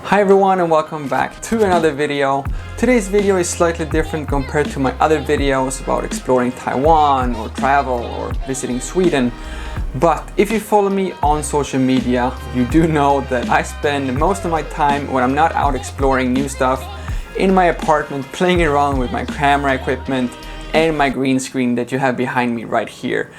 Hi everyone and welcome back to another video. Today's video is slightly different compared to my other videos about exploring Taiwan or travel or visiting Sweden. But if you follow me on social media, you do know that I spend most of my time when I'm not out exploring new stuff in my apartment playing around with my camera equipment and my green screen that you have behind me right here.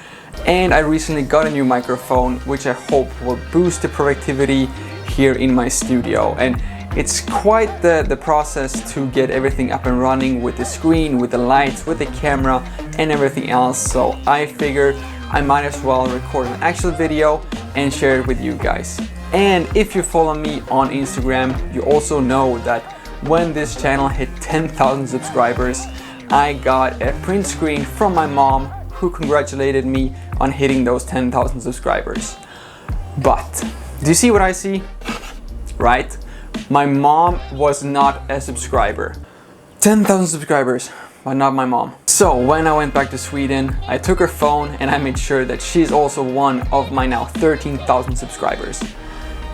And I recently got a new microphone which I hope will boost the productivity here in my studio, and it's quite the process to get everything up and running with the screen, with the lights, with the camera and everything else. So I figured I might as well record an actual video and share it with you guys. And if you follow me on Instagram, you also know that when this channel hit 10,000 subscribers, I got a print screen from my mom who congratulated me on hitting those 10,000 subscribers. But do you see what I see? Right? My mom was not a subscriber. 10,000 subscribers, but not my mom. So when I went back to Sweden, I took her phone and I made sure that she's also one of my now 13,000 subscribers.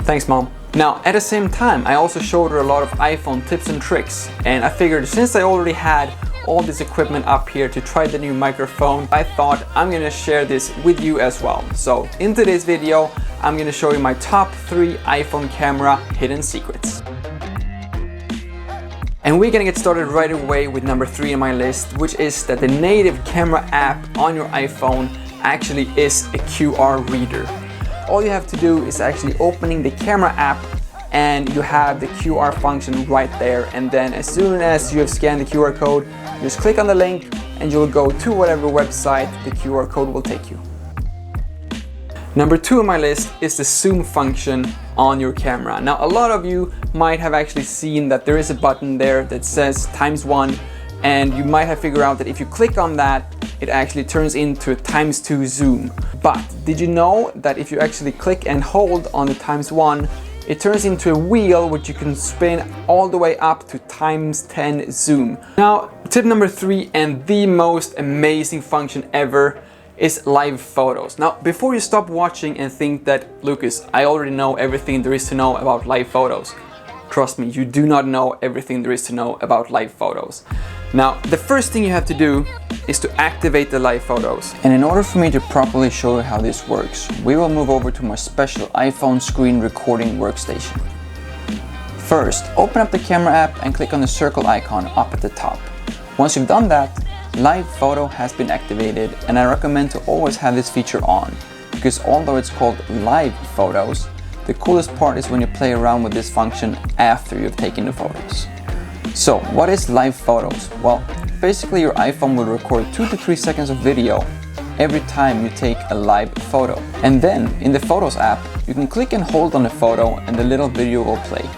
Thanks, Mom. Now, at the same time, I also showed her a lot of iPhone tips and tricks, and I figured since I already had all this equipment up here to try the new microphone, I thought I'm gonna share this with you as well. So in today's video, I'm gonna show you my top 3 iPhone camera hidden secrets. And we're gonna get started right away with number 3 on my list, which is that the native camera app on your iPhone actually is a QR reader. All you have to do is actually opening the camera app and you have the QR function right there, and then as soon as you have scanned the QR code, just click on the link and you'll go to whatever website the QR code will take you. Number 2 on my list is the zoom function on your camera. Now a lot of you might have actually seen that there is a button there that says ×1, and you might have figured out that if you click on that, it actually turns into a ×2 zoom. But did you know that if you actually click and hold on the ×1, it turns into a wheel which you can spin all the way up to ×10 zoom. Now, tip number 3 and the most amazing function ever is live photos. Now, before you stop watching and think that, Lucas, I already know everything there is to know about live photos. Trust me, you do not know everything there is to know about live photos. Now, the first thing you have to do is to activate the live photos. And in order for me to properly show you how this works, we will move over to my special iPhone screen recording workstation. First, open up the camera app and click on the circle icon up at the top. Once you've done that, live photo has been activated, and I recommend to always have this feature on, because although it's called live photos, the coolest part is when you play around with this function after you've taken the photos. So what is live photos? Well, basically your iPhone will record 2 to 3 seconds of video every time you take a live photo. And then in the Photos app, you can click and hold on the photo and the little video will play.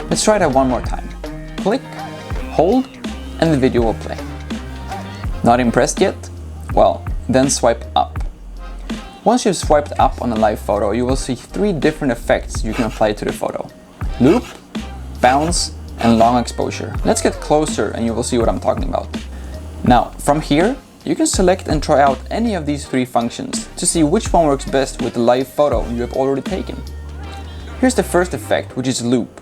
Let's try that one more time. Click, hold, and the video will play. Not impressed yet? Well, then swipe up. Once you've swiped up on a live photo, you will see 3 different effects you can apply to the photo: loop, bounce, and long exposure. Let's get closer and you will see what I'm talking about. Now, from here, you can select and try out any of these 3 functions to see which one works best with the live photo you have already taken. Here's the first effect, which is loop.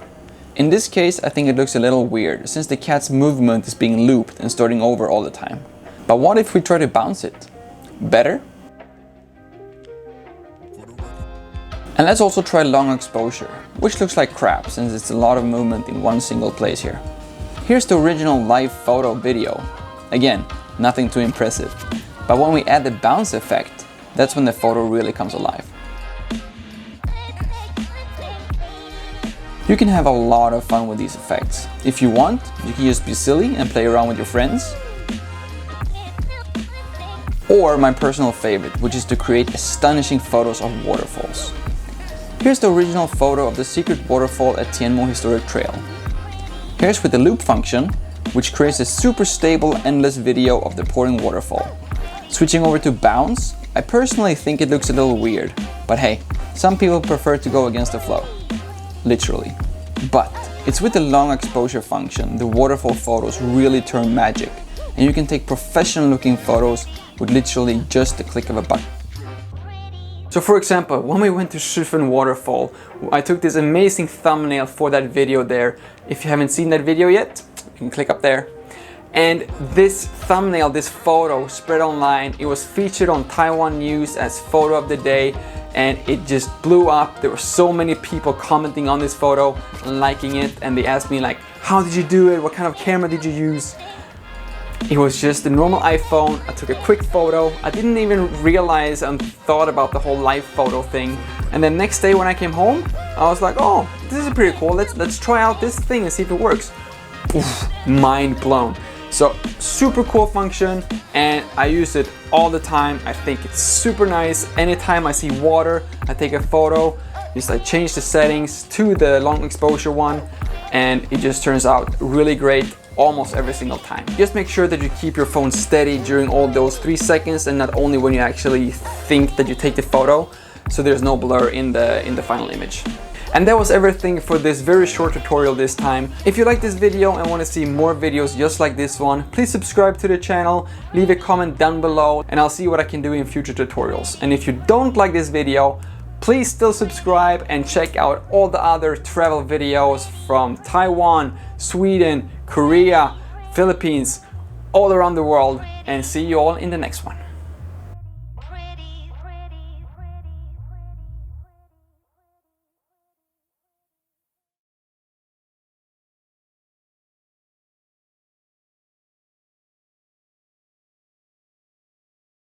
In this case, I think it looks a little weird since the cat's movement is being looped and starting over all the time. But what if we try to bounce it? Better? And let's also try long exposure, which looks like crap since it's a lot of movement in one single place here. Here's the original live photo video. Again, nothing too impressive. But when we add the bounce effect, that's when the photo really comes alive. You can have a lot of fun with these effects. If you want, you can just be silly and play around with your friends. Or my personal favorite, which is to create astonishing photos of waterfalls. Here's the original photo of the secret waterfall at Tianmo Historic Trail. Here's with the loop function, which creates a super stable, endless video of the pouring waterfall. Switching over to bounce, I personally think it looks a little weird, but hey, some people prefer to go against the flow. Literally. But it's with the long exposure function, the waterfall photos really turn magic, and you can take professional looking photos with literally just the click of a button. So for example, when we went to Schiffen waterfall, I took this amazing thumbnail for that video there. If you haven't seen that video yet, you can click up there. And this thumbnail, this photo spread online. It was featured on Taiwan News as photo of the day, and it just blew up. There were so many people commenting on this photo, liking it, and they asked me like, how did you do it? What kind of camera did you use? It was just a normal iPhone. I took a quick photo. I didn't even realize and thought about the whole live photo thing. And then next day when I came home, I was like, oh, this is pretty cool. Let's try out this thing and see if it works. Oof, mind blown. So super cool function, and I use it all the time. I think it's super nice. Anytime I see water, I take a photo. Just I change the settings to the long exposure one, and it just turns out really great almost every single time. Just make sure that you keep your phone steady during all those 3 seconds, and not only when you actually think that you take the photo, so there's no blur in the final image. And that was everything for this very short tutorial this time. If you like this video and want to see more videos just like this one, please subscribe to the channel, leave a comment down below, and I'll see what I can do in future tutorials. And if you don't like this video, please still subscribe and check out all the other travel videos from Taiwan, Sweden, Korea, Philippines, all around the world, and see you all in the next one.